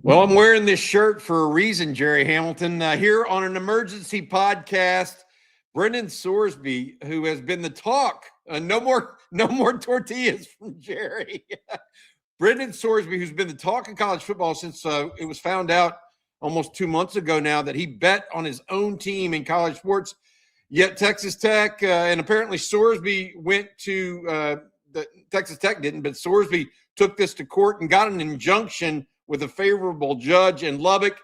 Well, I'm wearing this shirt for a reason, Jerry Hamilton. Here on an emergency podcast, Brennan Sorsby, who has been the talk. No more tortillas from Jerry. Brennan Sorsby, who's been the talk of college football since it was found out almost 2 months ago now that he bet on his own team in college sports. Yet Texas Tech and apparently Sorsby went to Texas Tech didn't, but Sorsby took this to court and got an injunction with a favorable judge in Lubbock.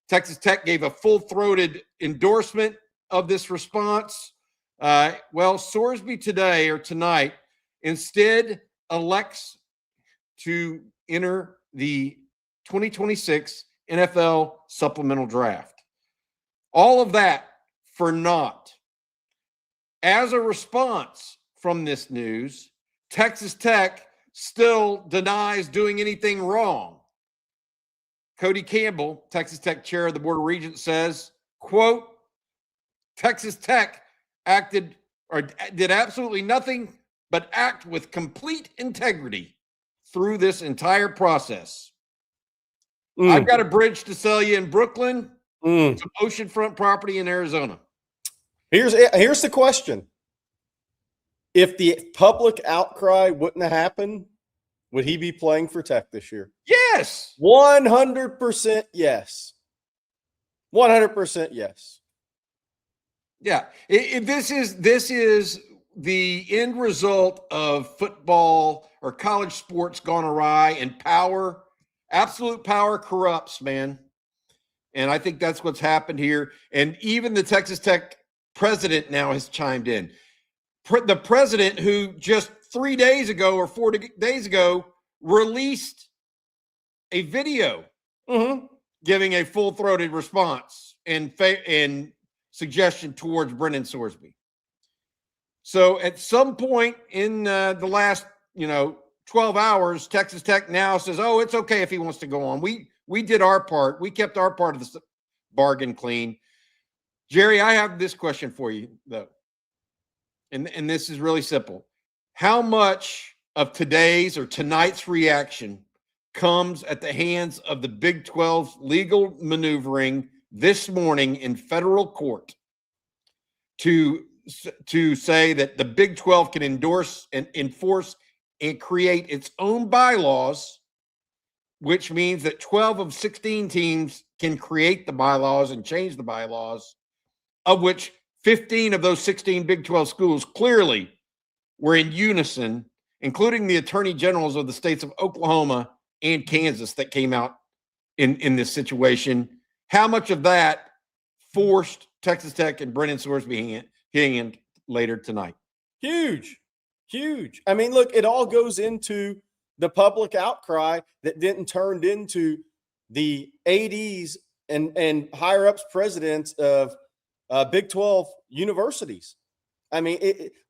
Texas Tech gave a full-throated endorsement of this response. Well, Sorsby today or tonight instead elects to enter the 2026 NFL Supplemental Draft. All of that for naught. As a response from this news, Texas Tech still denies doing anything wrong. Cody Campbell, Texas Tech chair of the Board of Regents, says, quote, Texas Tech acted or did absolutely nothing but act with complete integrity through this entire process. I've got a bridge to sell you in Brooklyn, some oceanfront property in Arizona. Here's the question. If the public outcry wouldn't have happened, would he be playing for Tech this year? Yes. 100% yes. 100% yes. Yeah. This is the end result of football or college sports gone awry, and power, absolute power corrupts, man. And I think that's what's happened here. And even the Texas Tech president now has chimed in. The president who just 3 days ago or 4 days ago released a video giving a full-throated response and suggestion towards Brennan Sorsby. So at some point in the last, 12 hours, Texas Tech now says, oh, it's okay if he wants to go on. We did our part. We kept our part of the bargain clean. Jerry, I have this question for you, though. And this is really simple. How much of today's or tonight's reaction comes at the hands of the Big 12's legal maneuvering this morning in federal court to say that the Big 12 can endorse and enforce and create its own bylaws, which means that 12 of 16 teams can create the bylaws and change the bylaws, of which 15 of those 16 Big 12 schools clearly were in unison, including the attorney generals of the states of Oklahoma and Kansas that came out in this situation. How much of that forced Texas Tech and Brennan Sorsby hand later tonight? Huge. I mean, look, it all goes into the public outcry that didn't turn into the ADs and higher-ups presidents of Big 12 universities. I mean,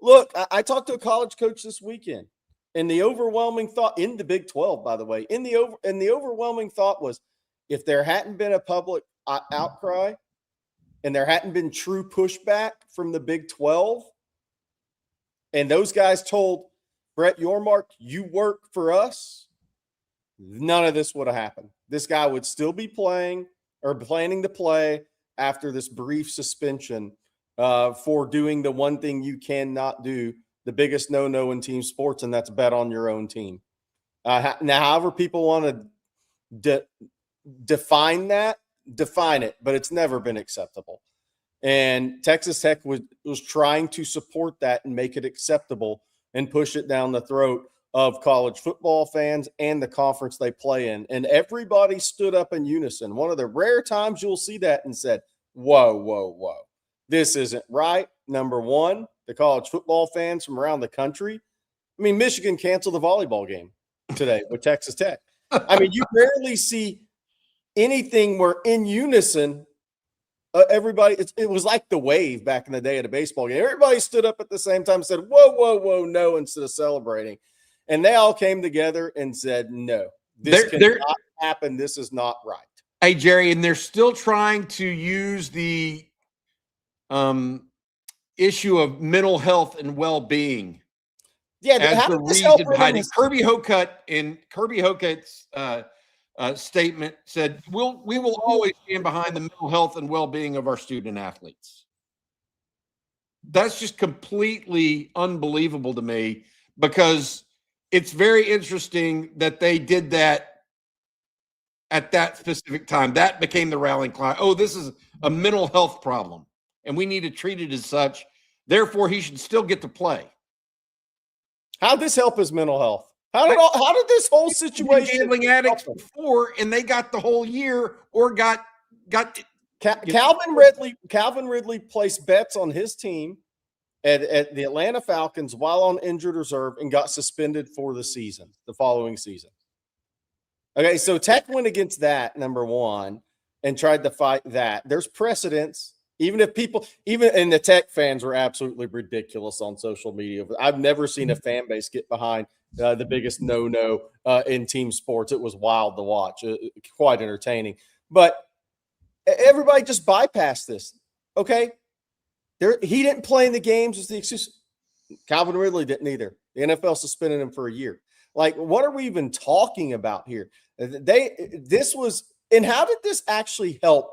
look, I talked to a college coach this weekend, and the overwhelming thought in the Big 12, by the way, the overwhelming thought was, if there hadn't been a public outcry and there hadn't been true pushback from the Big 12, and those guys told Brett Yormark, you work for us, none of this would have happened. This guy would still be playing or planning to play after this brief suspension for doing the one thing you cannot do, the biggest no-no in team sports, and that's bet on your own team. Now, however people want to define it, but it's never been acceptable. And Texas Tech was trying to support that and make it acceptable and push it down the throat of college football fans and the conference they play in. And everybody stood up in unison. One of the rare times you'll see that and said, whoa. This isn't right. Number one, the college football fans from around the country. I mean, Michigan canceled the volleyball game today with Texas Tech. I mean, you rarely see anything where in unison, everybody, it was like the wave back in the day at a baseball game. Everybody stood up at the same time and said, whoa, no, instead of celebrating. And they all came together and said, no, this cannot happen. This is not right. Hey, Jerry, and they're still trying to use the issue of mental health and well-being as the reason behind it. Kirby Hocutt's statement said, we will always stand behind the mental health and well-being of our student athletes. That's just completely unbelievable to me, because it's very interesting that they did that at that specific time. That became the rallying cry. Oh, this is a mental health problem, and we need to treat it as such. Therefore, he should still get to play. How'd this help his mental health? How did this whole situation gambling addicts before, and they got the whole year, or got Calvin Ridley placed bets on his team at the Atlanta Falcons while on injured reserve and got suspended for the following season. Okay, so Tech went against that, number one, and tried to fight that. There's precedence. Even the Tech fans were absolutely ridiculous on social media. I've never seen a fan base get behind the biggest no-no in team sports. It was wild to watch, quite entertaining. But everybody just bypassed this. Okay, he didn't play in the games was the excuse. Calvin Ridley didn't either. The NFL suspended him for a year. Like, what are we even talking about here? And how did this actually help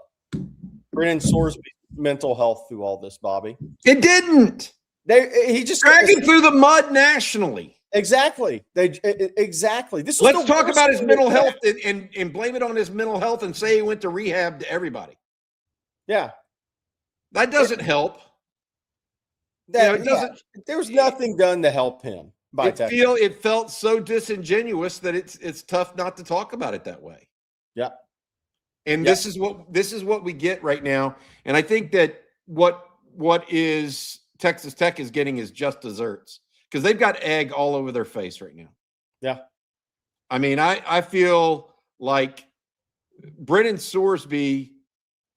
Brennan Sorsby's mental health through all this, Bobby? It didn't. He just dragged him through the mud nationally. Exactly. Exactly. Let's talk about his mental health and blame it on his mental health and say he went to rehab to everybody. Yeah. That doesn't help. There was nothing done to help him. It felt so disingenuous that it's tough not to talk about it that way. Yeah. And this is what we get right now. And I think that what is Texas Tech is getting is just desserts, because they've got egg all over their face right now. Yeah. I mean, I feel like Brennan Sorsby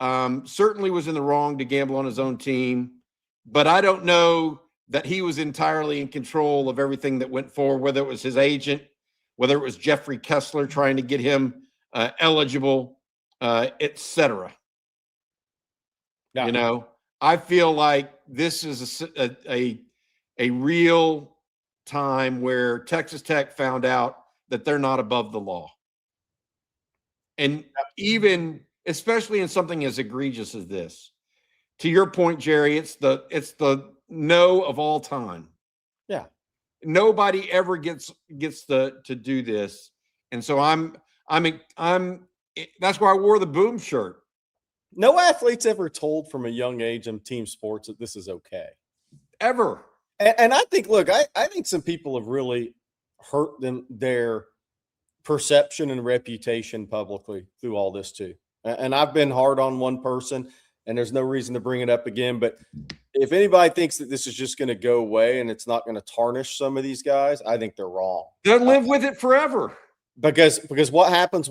certainly was in the wrong to gamble on his own team, but I don't know that he was entirely in control of everything that went forward, whether it was his agent, whether it was Jeffrey Kessler trying to get him eligible, etc. Yeah. I feel like this is a real time where Texas Tech found out that they're not above the law. And even, especially in something as egregious as this, to your point, Jerry, it's the no of all time. Yeah. Nobody ever gets to do this. And so that's why I wore the boom shirt. No athlete's ever told from a young age in team sports that this is okay. Ever. And I think, look, I think some people have really hurt their perception and reputation publicly through all this too. And I've been hard on one person, and there's no reason to bring it up again. But if anybody thinks that this is just going to go away and it's not going to tarnish some of these guys, I think they're wrong. They'll live with it forever. Because what happens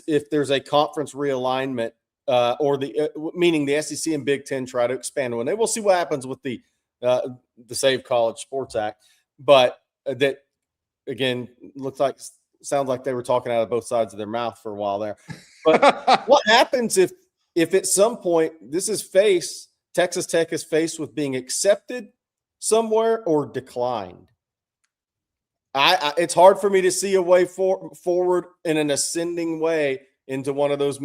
if there's a conference realignment or meaning the SEC and Big Ten try to expand one? We'll see what happens with the Save College Sports Act. But that, again, sounds like they were talking out of both sides of their mouth for a while there. But what happens if at some point Texas Tech is faced with being accepted somewhere or declined? It's hard for me to see a way forward in an ascending way into one of those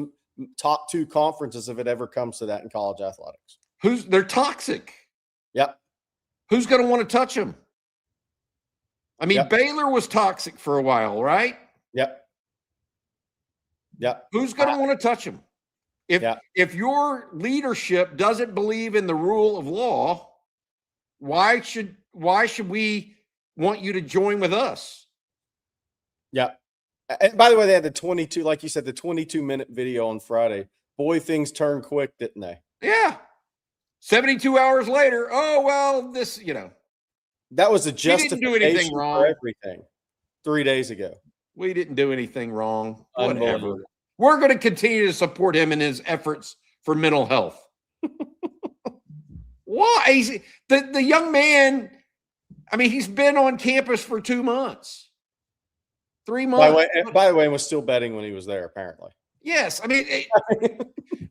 top two conferences if it ever comes to that in college athletics. They're toxic. Yep. Who's going to want to touch them? I mean, Yep. Baylor was toxic for a while, right? Yep. Yep. Who's going to want to touch them? If your leadership doesn't believe in the rule of law, why should we want you to join with us? Yeah. And by the way, they had the 22, like you said, the 22-minute video on Friday. Boy, things turned quick, didn't they? Yeah. 72 hours later, oh, well, this, that was a justification do anything wrong. for everything 3 days ago. We didn't do anything wrong. Whatever. We're going to continue to support him in his efforts for mental health. Why? The young man, I mean, he's been on campus for 2 months, 3 months. By the way, was still betting when he was there, apparently. Yes. I mean,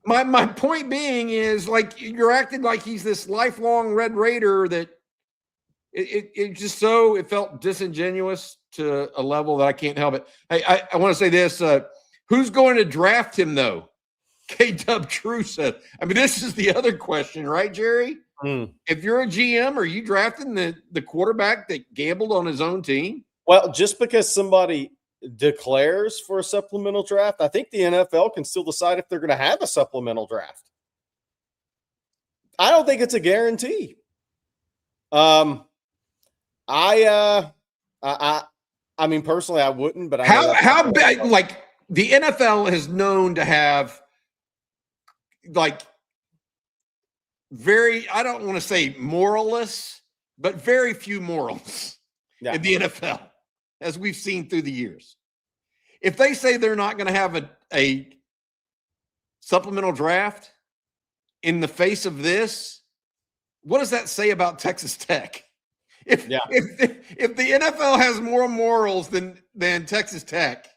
my point being is, like, you're acting like he's this lifelong Red Raider that It just so it felt disingenuous to a level that I can't help it. Hey, I want to say this: who's going to draft him though? K-Dub True said. I mean, this is the other question, right, Jerry? If you're a GM, are you drafting the quarterback that gambled on his own team? Well, just because somebody declares for a supplemental draft, I think the NFL can still decide if they're going to have a supplemental draft. I don't think it's a guarantee. I mean, personally, I wouldn't. But how bad? Like the NFL is known to have like very, I don't want to say moralists, but very few morals in the NFL, as we've seen through the years. If they say they're not going to have a supplemental draft in the face of this, what does that say about Texas Tech? If the NFL has more morals than Texas Tech,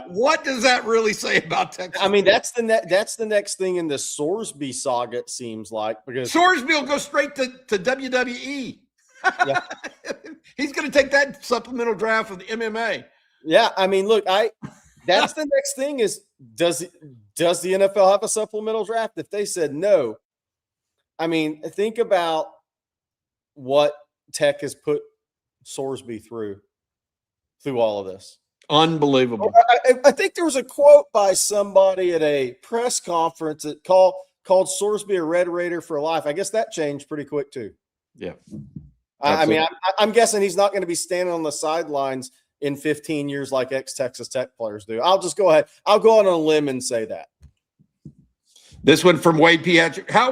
what does that really say about Texas? I mean, that's the next thing in the Sorsby saga, it seems like, because Sorsby will go straight to WWE. He's going to take that supplemental draft with the MMA. Yeah, I mean, look, that's the next thing is does the NFL have a supplemental draft? If they said no, I mean, think about what Tech has put Sorsby through all of this. Unbelievable. I think there was a quote by somebody at a press conference that called Sorsby a Red Raider for life. I guess that changed pretty quick too. Yeah. I mean, I'm guessing he's not going to be standing on the sidelines in 15 years like ex-Texas Tech players do. I'll just go ahead. I'll go on a limb and say that. This one from Wade Pietri. How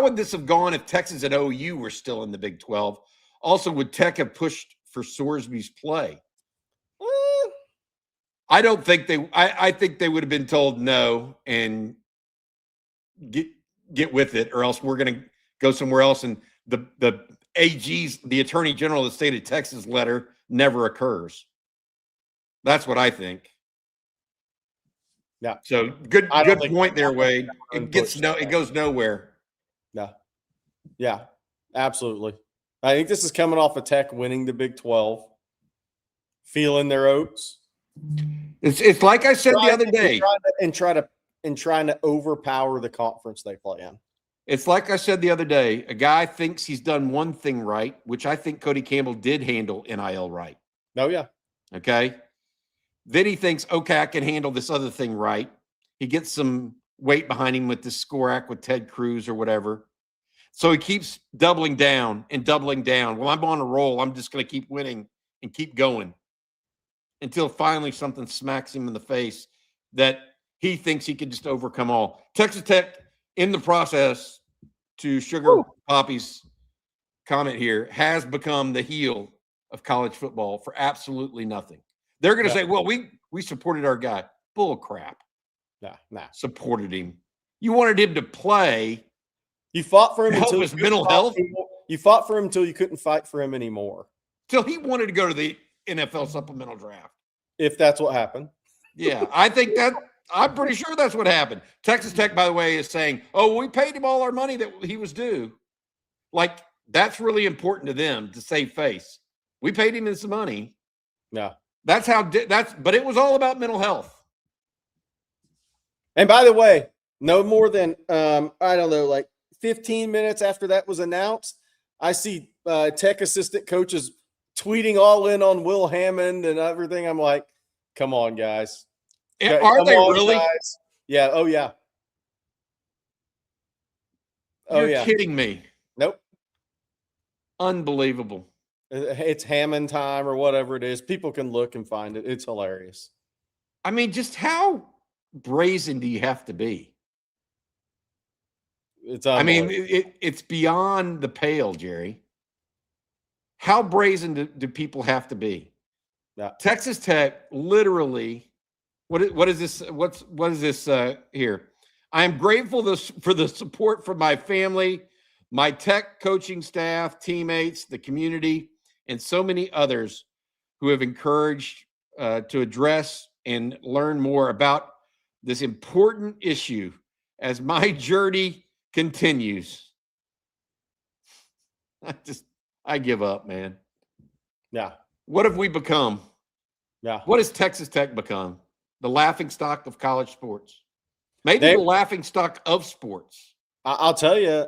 would this have gone if Texas and OU were still in the Big 12? Also, would Tech have pushed for Sorsby's play? I don't think they. I think they would have been told no and get with it, or else we're going to go somewhere else. And the AG's, the Attorney General of the state of Texas letter never occurs. That's what I think. Yeah. So good point there, Wade. It goes nowhere. Yeah, absolutely. I think this is coming off of Tech winning the Big 12, feeling their oats. It's like I said the other day, trying to overpower the conference they play in. It's like I said the other day, a guy thinks he's done one thing right, which I think Cody Campbell did handle NIL right. Oh, yeah. Okay. Then he thinks, okay, I can handle this other thing right. He gets some weight behind him with this score act with Ted Cruz or whatever. So he keeps doubling down and doubling down. Well, I'm on a roll. I'm just going to keep winning and keep going until finally something smacks him in the face that he thinks he can just overcome all. Texas Tech, in the process, to Sugar Poppy's comment here, has become the heel of college football for absolutely nothing. They're going to say, well, we supported our guy. Bull crap. Nah. Supported him. You wanted him to play. You fought for him until his mental health. You fought for him until you couldn't fight for him anymore. Till he wanted to go to the NFL Supplemental Draft. If that's what happened. Yeah, I'm pretty sure that's what happened. Texas Tech, by the way, is saying, oh, we paid him all our money that he was due. Like, that's really important to them to save face. We paid him some money. Yeah. But it was all about mental health. And by the way, no more than, I don't know, like 15 minutes after that was announced, I see Tech assistant coaches tweeting all in on Will Hammond and everything. I'm like, come on, guys. Are they really? Guys. Yeah. Oh, yeah. You're kidding me. Nope. Unbelievable. It's Hammond time or whatever it is. People can look and find it. It's hilarious. I mean, just how brazen do you have to be? It's beyond the pale, Jerry. How brazen do people have to be? Yeah. Texas Tech literally. What is this? What is this here? I am grateful for the support from my family, my Tech coaching staff, teammates, the community, and so many others who have encouraged to address and learn more about this important issue as my journey continues. I give up, man. Yeah. What have we become? Yeah. What has Texas Tech become? The laughingstock of college sports. Maybe the laughingstock of sports. I'll tell you,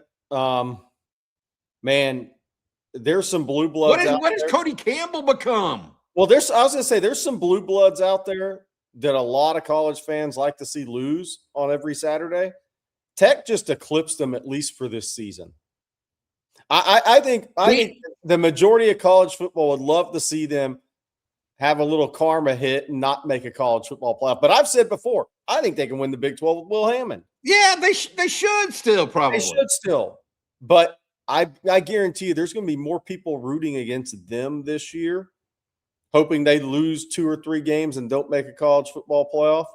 man, there's some blue bloods. What has Cody Campbell become? Well, I was going to say there's some blue bloods out there that a lot of college fans like to see lose on every Saturday. Tech just eclipsed them, at least for this season. I think the majority of college football would love to see them have a little karma hit and not make a college football playoff. But I've said before, I think they can win the Big 12 with Will Hammond. Yeah, they should still probably. They should still. But I guarantee you there's going to be more people rooting against them this year, hoping they lose 2 or 3 games and don't make a college football playoff,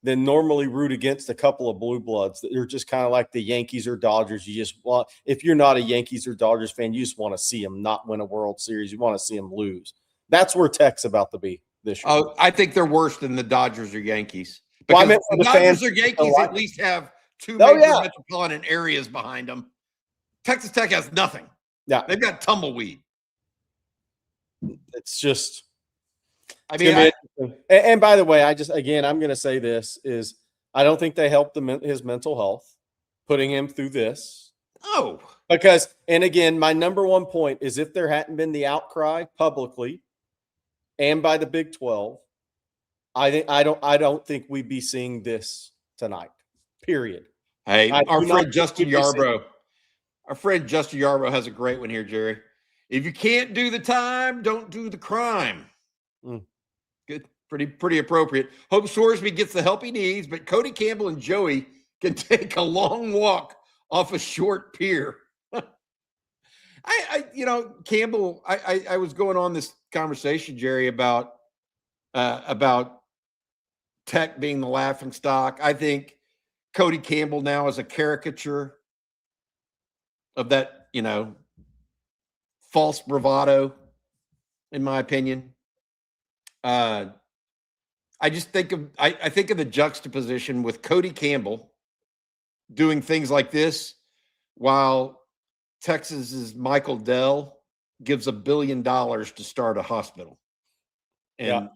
than normally root against a couple of blue bloods that are just kind of like the Yankees or Dodgers. You just want, if you're not a Yankees or Dodgers fan, you just want to see them not win a World Series. You want to see them lose. That's where Tech's about to be this year. Oh, I think they're worse than the Dodgers or Yankees. Because I meant the Dodgers or Yankees at least have 2 major metropolitan areas behind them. Texas Tech has nothing. Yeah. They've got tumbleweed. It's just, I mean, and by the way, I'm going to say this is I don't think they helped his mental health, putting him through this. Oh, because, and again, my number one point is if there hadn't been the outcry publicly and by the Big 12, I don't think we'd be seeing this tonight. Period. Hey, our friend Justin Yarbrough has a great one here, Jerry. If you can't do the time, don't do the crime. Good. Pretty appropriate. Hope Sorsby gets the help he needs, but Cody Campbell and Joey can take a long walk off a short pier. Campbell, I was going on this conversation, Jerry, about Tech being the laughing stock. I think Cody Campbell now is a caricature of that, false bravado, in my opinion. I just think of the juxtaposition with Cody Campbell doing things like this while Texas's Michael Dell gives $1 billion to start a hospital. And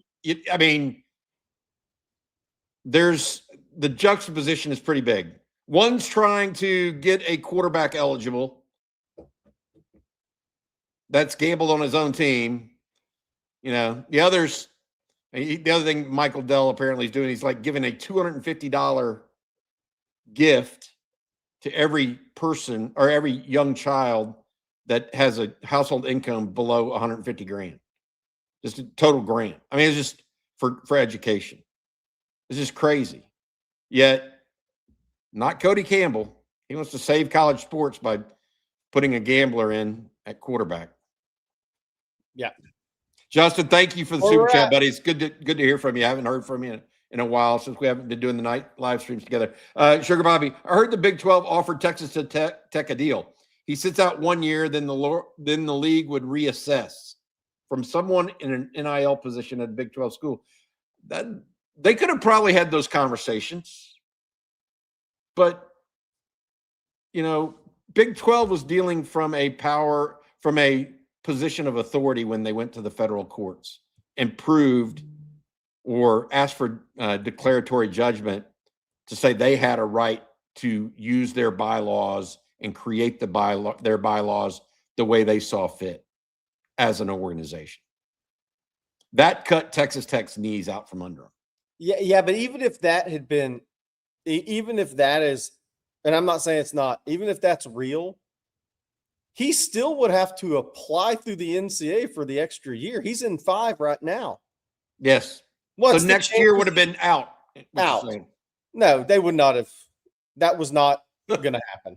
there's the juxtaposition is pretty big. One's trying to get a quarterback eligible. That's gambled on his own team. The other thing Michael Dell apparently is doing, he's like giving a $250 gift to every person or every young child that has a household income below 150 grand. Just a total grant. I mean, it's just for education. It's just crazy. Yet, not Cody Campbell. He wants to save college sports by putting a gambler in at quarterback. Yeah. Justin, thank you for the super chat, buddy. It's good to hear from you. I haven't heard from you in a while since we haven't been doing the night live streams together. Sugar Bobby, I heard the Big 12 offered Texas Tech a deal. He sits out 1 year, then the league would reassess. From someone in an NIL position at a Big 12 school. They could have probably had those conversations. But, Big 12 was dealing from a position of authority when they went to the federal courts and proved or asked for declaratory judgment to say they had a right to use their bylaws and create their bylaws the way they saw fit as an organization. That cut Texas Tech's knees out from under them. Yeah, but even if that is, and I'm not saying it's not, even if that's real, he still would have to apply through the NCAA for the extra year. He's in 5 right now. Yes. So next year would have been out. Out. No, they would not have. That was not going to happen.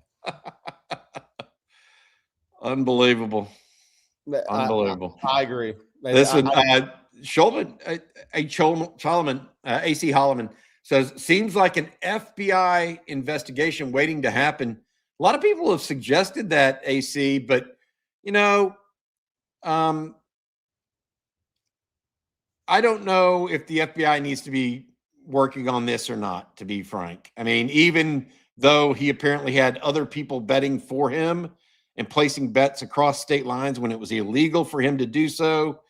Unbelievable. Unbelievable. I agree. Listen, Shulman, AC Holloman says, seems like an FBI investigation waiting to happen. A lot of people have suggested that, AC, but, I don't know if the FBI needs to be working on this or not, to be frank. I mean, even though he apparently had other people betting for him, and placing bets across state lines when it was illegal for him to do so.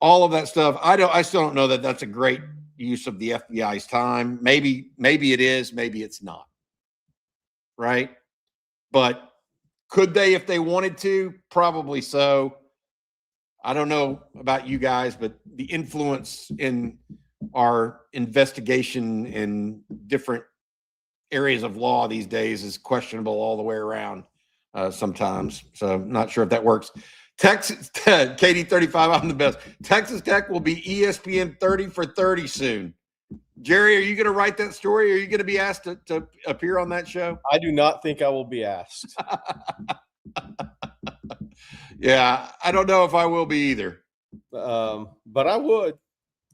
All of that stuff. I still don't know that that's a great use of the FBI's time. Maybe it is, maybe it's not. Right? But could they, if they wanted to? Probably so. I don't know about you guys, but the influence in our investigation in different areas of law these days is questionable all the way around sometimes. So I'm not sure if that works. Texas, Katie 35, I'm the best. Texas Tech will be ESPN 30 for 30 soon. Jerry, are you going to write that story? Or are you going to be asked to appear on that show? I do not think I will be asked. Yeah, I don't know if I will be either. But I would.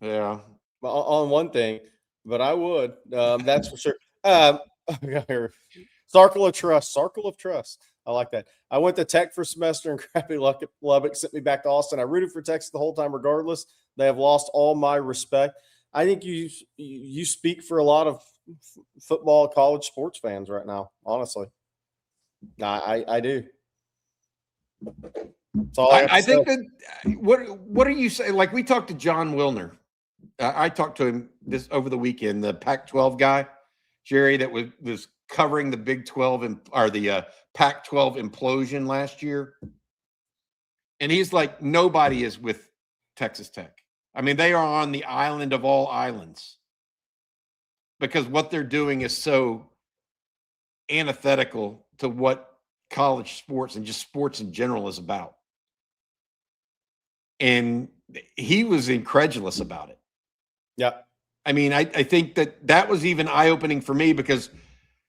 Yeah. On one thing, but I would. That's for sure. Circle of trust. I like that. I went to Tech for a semester and crappy luck at Lubbock sent me back to Austin. I rooted for Texas the whole time, regardless. They have lost all my respect. I think you speak for a lot of football, college sports fans right now. Honestly, I do. That's all I think that what are you saying? Like, we talked to John Wilner. I talked to him this over the weekend, the Pac-12 guy, Jerry, that was covering the Big 12 or the Pac-12 implosion last year. And he's like, nobody is with Texas Tech. I mean, they are on the island of all islands because what they're doing is so antithetical to what college sports and just sports in general is about. And he was incredulous about it. Yeah. I mean, I think that was even eye-opening for me because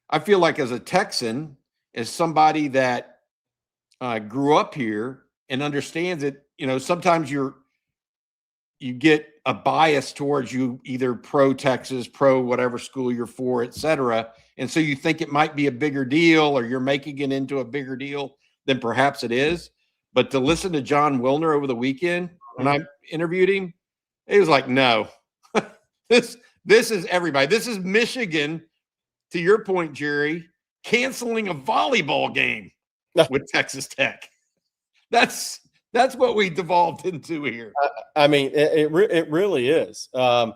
I feel like as a Texan, as somebody that grew up here and understands it, sometimes you get a bias towards you, either pro Texas, pro whatever school you're for, et cetera. And so you think it might be a bigger deal or you're making it into a bigger deal than perhaps it is. But to listen to John Wilner over the weekend when I interviewed him, he was like, no, this is everybody. This is Michigan, to your point, Jerry, canceling a volleyball game with Texas Tech. That's what we devolved into here. I mean, it really is. And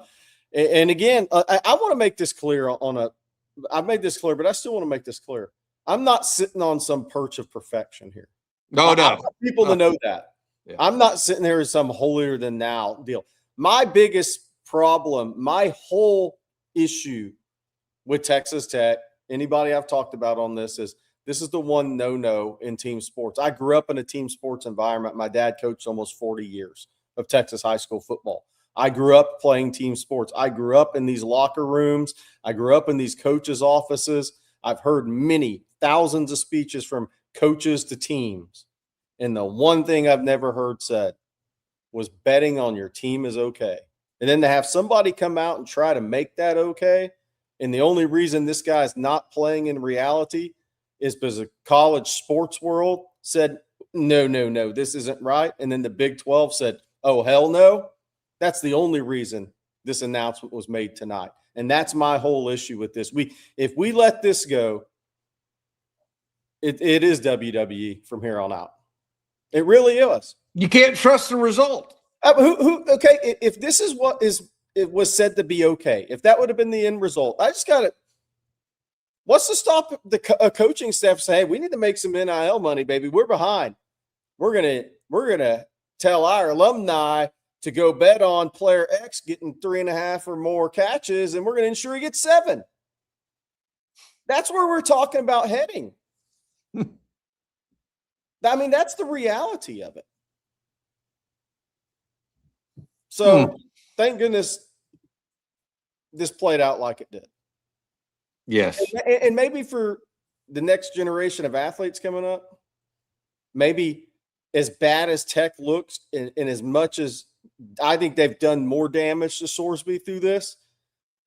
again, I want to make this clear I've made this clear, but I still want to make this clear. I'm not sitting on some perch of perfection here. No. I want people to know that. Yeah. I'm not sitting there as some holier than thou deal. My biggest problem, my whole issue with Texas Tech, anybody I've talked about on this is the one no in team sports. I grew up in a team sports environment. My dad coached almost 40 years of Texas high school football. I grew up playing team sports. I grew up in these locker rooms. I grew up in these coaches' offices. I've heard many thousands of speeches from coaches to teams. And the one thing I've never heard said was betting on your team is okay. And then to have somebody come out and try to make that okay, and the only reason this guy's not playing in reality is because the college sports world said, no, this isn't right. And then the Big 12 said, oh, hell no. That's the only reason this announcement was made tonight. And that's my whole issue with this. If we let this go, it is WWE from here on out. It really is. You can't trust the result. Okay, if this is what it was said to be okay, if that would have been the end result, I just got to – what's to stop the coaching staff saying, hey, we need to make some NIL money, baby. We're behind. We're gonna tell our alumni to go bet on player X getting 3.5 or more catches, and we're going to ensure he gets 7. That's where we're talking about heading. I mean, that's the reality of it. So thank goodness this played out like it did. Yes. And maybe for the next generation of athletes coming up, maybe as bad as Tech looks and as much as I think they've done more damage to Sorsby through this,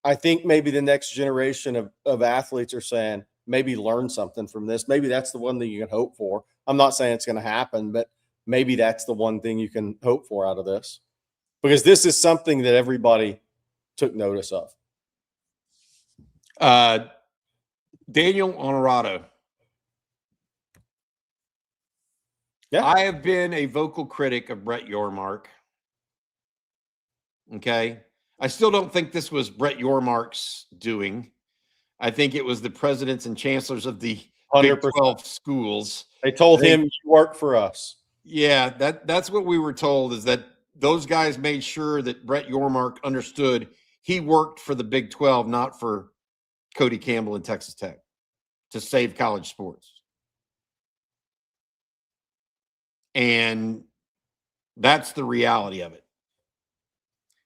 I think maybe the next generation of athletes are saying, maybe learn something from this. Maybe that's the one thing you can hope for. I'm not saying it's going to happen, but maybe that's the one thing you can hope for out of this. Because this is something that everybody took notice of. Daniel Honorado. Yeah. I have been a vocal critic of Brett Yormark. Okay. I still don't think this was Brett Yormark's doing. I think it was the presidents and chancellors of the 100%. Big 12 schools. They told him, you work for us. Yeah, that's what we were told, is that those guys made sure that Brett Yormark understood he worked for the Big 12, not for Cody Campbell and Texas Tech, to save college sports. And that's the reality of it.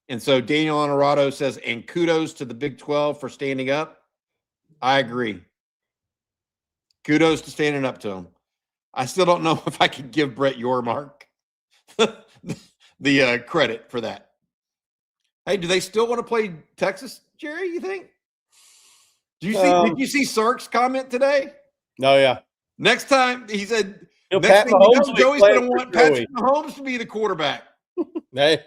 And so Daniel Honorado says, and kudos to the Big 12 for standing up. I agree. Kudos to standing up to him. I still don't know if I could give Brett Yormark the credit for that. Hey, do they still want to play Texas, Jerry, you think? Did you see Sark's comment today? No, yeah. Next time, he said, next Pat thing you know, Mahomes Joey's going to want Patrick Mahomes to be the quarterback. Hey,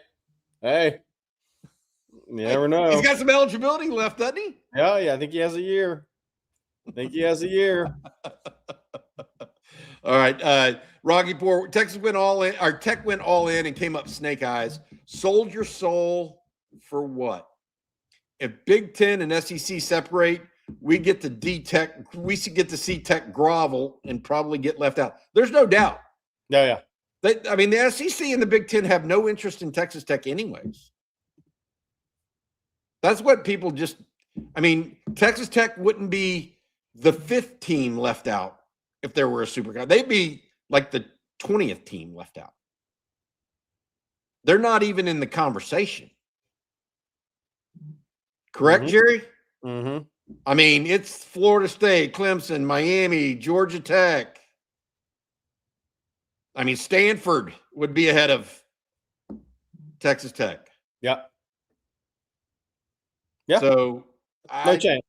you never know. He's got some eligibility left, doesn't he? Yeah, I think he has a year. All right. Rocky Poor, Texas went all in, our Tech went all in and came up snake eyes. Sold your soul for what? If Big Ten and SEC separate, we get to see Tech grovel and probably get left out. There's no doubt. Yeah. The SEC and the Big Ten have no interest in Texas Tech anyways. That's what people Texas Tech wouldn't be the 5th team left out if there were a super guy. They'd be like the 20th team left out. They're not even in the conversation. Correct, Jerry? Mm-hmm. It's Florida State, Clemson, Miami, Georgia Tech. Stanford would be ahead of Texas Tech. Yeah. So no chance.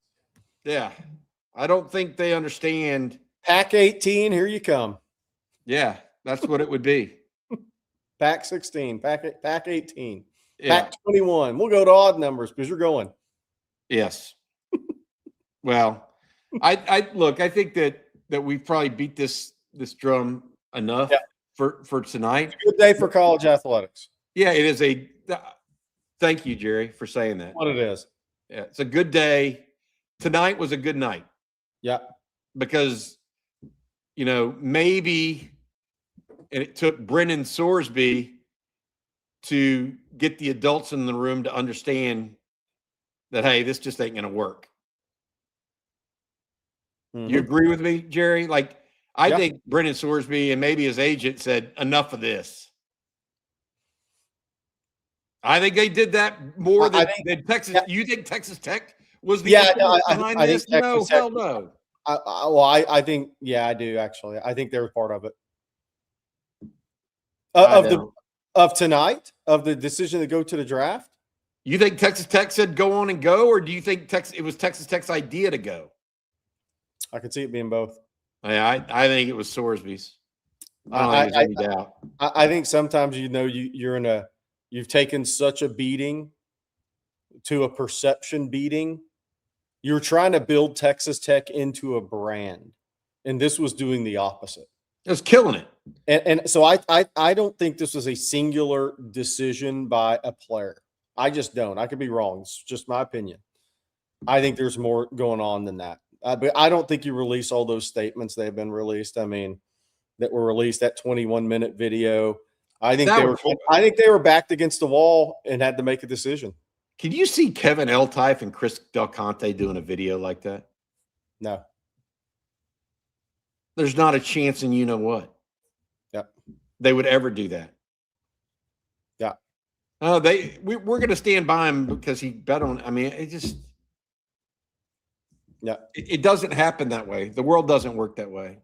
Yeah. I don't think they understand. Pac 18, here you come. Yeah, that's what it would be. Pac 16, Pac 18, Yeah. Pac 21. We'll go to odd numbers because you're going. Yes. Well, I think that we've probably beat this drum enough for tonight. It's a good day for college athletics. Yeah, it is thank you, Jerry, for saying that. What it is. Yeah, it's a good day. Tonight was a good night. Yeah. Because, maybe it took Brennan Sorsby to get the adults in the room to understand that, hey, this just ain't going to work. Mm-hmm. You agree with me, Jerry? I think Brennan Sorsby and maybe his agent said, enough of this. I think they did that more than Texas. You think Texas Tech was the behind this? No, hell no. I think, I do actually. I think they were part of it. Of tonight, of the decision to go to the draft. You think Texas Tech said go on and go, or do you think it was Texas Tech's idea to go? I could see it being both. Yeah, I think it was Sorsby's. I don't think there's any doubt. I think sometimes you've taken such a beating to a perception beating. You're trying to build Texas Tech into a brand, and this was doing the opposite. It was killing it. And so I don't think this was a singular decision by a player. I just don't. I could be wrong. It's just my opinion. I think there's more going on than that. But I don't think you release all those statements that have been released. That were released, that 21-minute video. I think they were backed against the wall and had to make a decision. Can you see Kevin Eltife and Chris Del Conte doing a video like that? No. There's not a chance in what. Yep. They would ever do that. Yeah. We're going to stand by him because he bet on. It just. Yeah. It doesn't happen that way. The world doesn't work that way.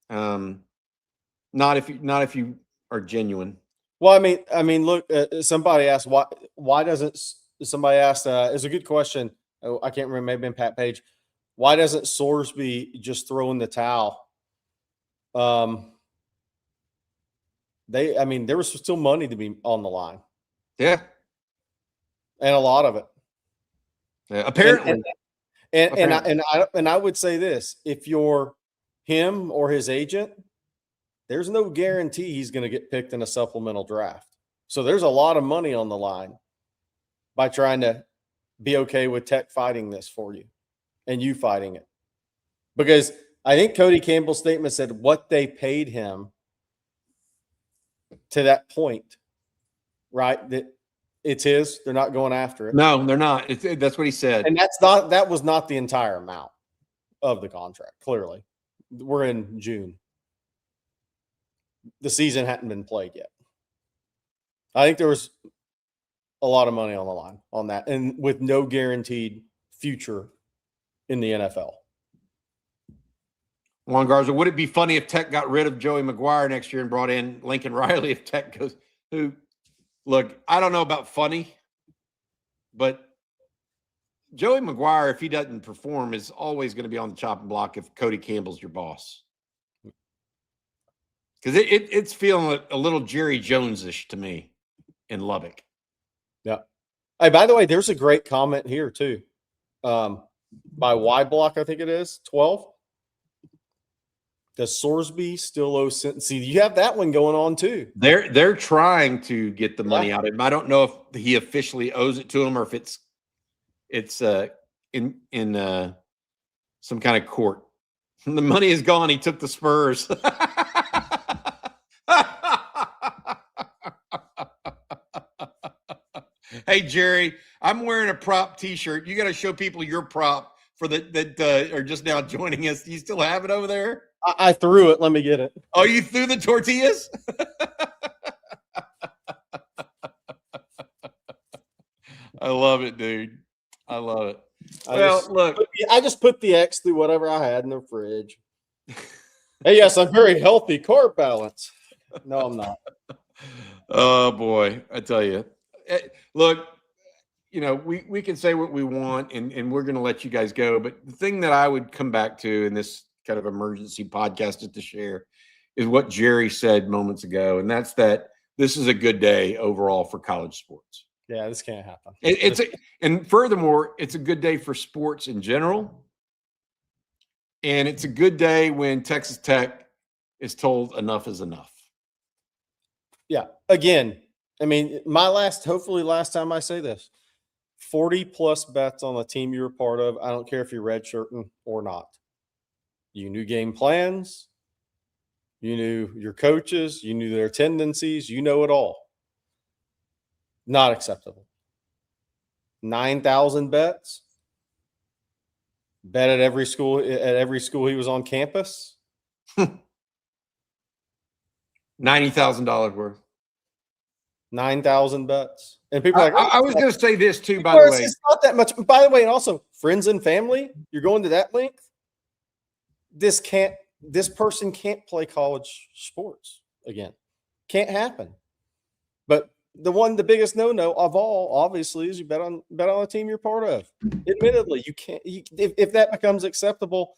Not if you are genuine. Well, look. Somebody asked why doesn't somebody asked? It's a good question. I can't remember. Maybe in Pat Page. Why doesn't Sorsby just throw in the towel? There was still money to be on the line. Yeah. And a lot of it. Yeah, apparently. And I would say this: if you're him or his agent, there's no guarantee he's going to get picked in a supplemental draft. So there's a lot of money on the line by trying to be okay with Tech fighting this for you and you fighting it. Because I think Cody Campbell's statement said what they paid him to that point, right? That it's his. They're not going after it. No, they're not. That's what he said. And that was not the entire amount of the contract. Clearly, we're in June. The season hadn't been played yet. I think there was a lot of money on the line on that, and with no guaranteed future in the NFL. Juan Garza, would it be funny if Tech got rid of Joey McGuire next year and brought in Lincoln Riley if Tech goes, look, I don't know about funny, but Joey McGuire, if he doesn't perform, is always going to be on the chopping block if Cody Campbell's your boss. Because it's feeling a little Jerry Jones-ish to me in Lubbock. Yeah. Hey, by the way, there's a great comment here too. By Y Block, I think it is 12. Does Sorsby still owe sentence? See, you have that one going on too. They're trying to get the money out of him. I don't know if he officially owes it to him or if it's in some kind of court. The money is gone. He took the Spurs. Hey, Jerry, I'm wearing a prop T-shirt. You got to show people your prop for that are just now joining us. Do you still have it over there? I threw it. Let me get it. Oh, you threw the tortillas? I love it, dude. I love it. I just put the X through whatever I had in the fridge. Hey, yes, I'm very healthy carb balance. No, I'm not. Oh boy, I tell you. Look, we can say what we want, and we're going to let you guys go. But the thing that I would come back to in this kind of emergency podcast is to share is what Jerry said moments ago, and that's that this is a good day overall for college sports. Yeah, this can't happen. And furthermore, it's a good day for sports in general. And it's a good day when Texas Tech is told enough is enough. Yeah. Again, I mean, hopefully last time I say this, 40 plus bets on the team you were part of. I don't care if you're redshirting or not. You knew game plans. You knew your coaches. You knew their tendencies. You know it all. Not acceptable. 9,000 bets. Bet at every school he was on campus. $90,000 worth. 9,000 bets. And people are like, I was going to say this too, by the way. It's not that much. By the way, and also friends and family, you're going to that length. This person can't play college sports again. Can't happen. But the biggest no-no of all, obviously, is you bet on a team you're part of. Admittedly, you can't. If that becomes acceptable,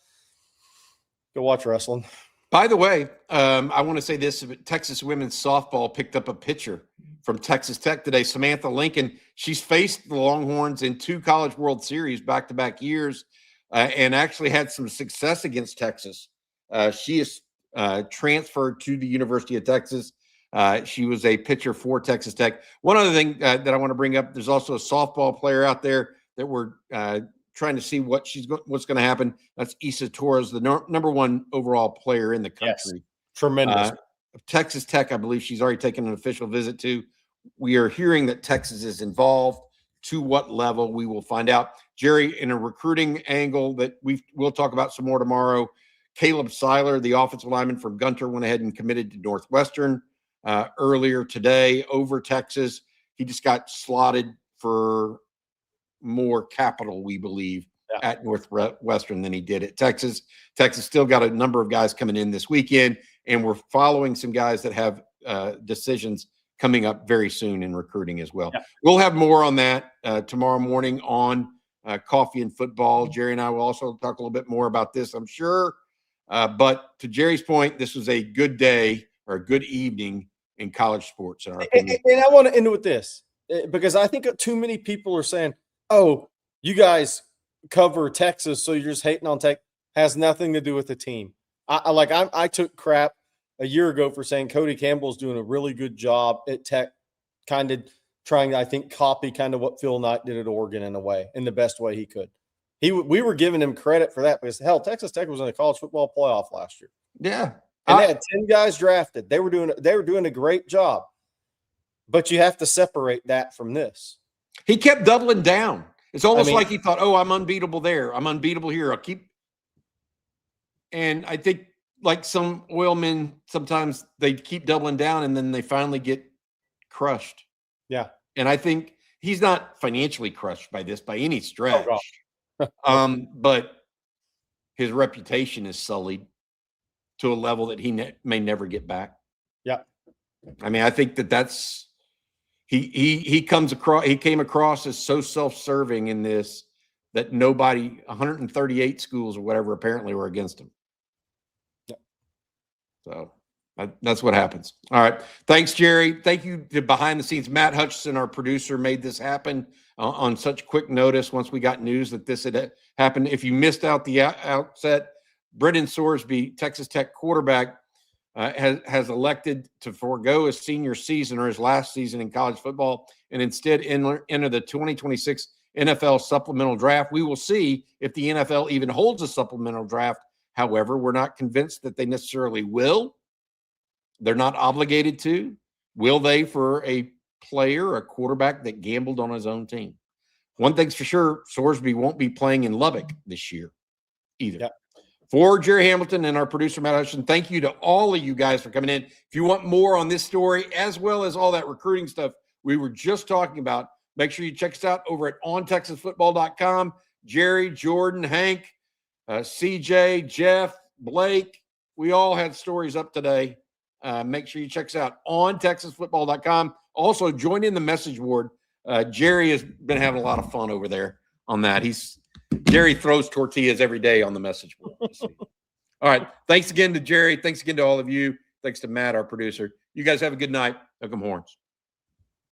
go watch wrestling. By the way, I want to say this: Texas women's softball picked up a pitcher from Texas Tech today, Samantha Lincoln. She's faced the Longhorns in 2 College World Series back-to-back years, and actually had some success against Texas. She is transferred to the University of Texas. She was a pitcher for Texas Tech. One other thing that I want to bring up, there's also a softball player out there that we're trying to see what's going to happen. That's Issa Torres, the number 1 overall player in the country. Yes. Tremendous. Texas Tech, I believe she's already taken an official visit to. We are hearing that Texas is involved. To what level, we will find out. Jerry, in a recruiting angle that we'll talk about some more tomorrow, Caleb Seiler, the offensive lineman from Gunter, went ahead and committed to Northwestern earlier today over Texas. He just got slotted for more capital, we believe, at Northwestern than he did at Texas. Texas still got a number of guys coming in this weekend, and we're following some guys that have decisions coming up very soon in recruiting as well. Yeah. We'll have more on that tomorrow morning on Coffee and Football. Jerry and I will also talk a little bit more about this, I'm sure. But to Jerry's point, this was a good day or a good evening in college sports. In our opinion. And I want to end with this because I think too many people are saying, oh, you guys cover Texas, so you're just hating on Tech. Has nothing to do with the team. I took crap a year ago for saying Cody Campbell's doing a really good job at Tech, kind of trying to, I think, copy kind of what Phil Knight did at Oregon in a way, in the best way he could. We were giving him credit for that because, hell, Texas Tech was in the college football playoff last year. Yeah. And they had 10 guys drafted. They were doing a great job. But you have to separate that from this. He kept doubling down. It's almost like he thought, oh, I'm unbeatable there. I'm unbeatable here. I'll keep. And I think like some oil men, sometimes they keep doubling down and then they finally get crushed. Yeah. And I think he's not financially crushed by this by any stretch. But his reputation is sullied to a level that he may never get back. Yeah. I mean, I think that's he came across as so self-serving in this that 138 schools or whatever apparently were against him. Yeah. So that's what happens. All right. Thanks, Jerry. Thank you to behind the scenes. Matt Hutchison, our producer, made this happen on such quick notice once we got news that this had happened. If you missed out the outset, Brennan Sorsby, Texas Tech quarterback, has elected to forego his senior season or his last season in college football and instead enter the 2026 NFL Supplemental Draft. We will see if the NFL even holds a supplemental draft. However, we're not convinced that they necessarily will. They're not obligated to. Will they for a player, a quarterback that gambled on his own team? One thing's for sure, Sorsby won't be playing in Lubbock this year either. Yep. For Jerry Hamilton and our producer, Matt Hutchison, thank you to all of you guys for coming in. If you want more on this story, as well as all that recruiting stuff we were just talking about, make sure you check us out over at ontexasfootball.com. Jerry, Jordan, Hank, CJ, Jeff, Blake, we all had stories up today. Make sure you check us out on TexasFootball.com. Also, join in the message board. Jerry has been having a lot of fun over there on that. Jerry throws tortillas every day on the message board. All right. Thanks again to Jerry. Thanks again to all of you. Thanks to Matt, our producer. You guys have a good night. Hook 'em horns.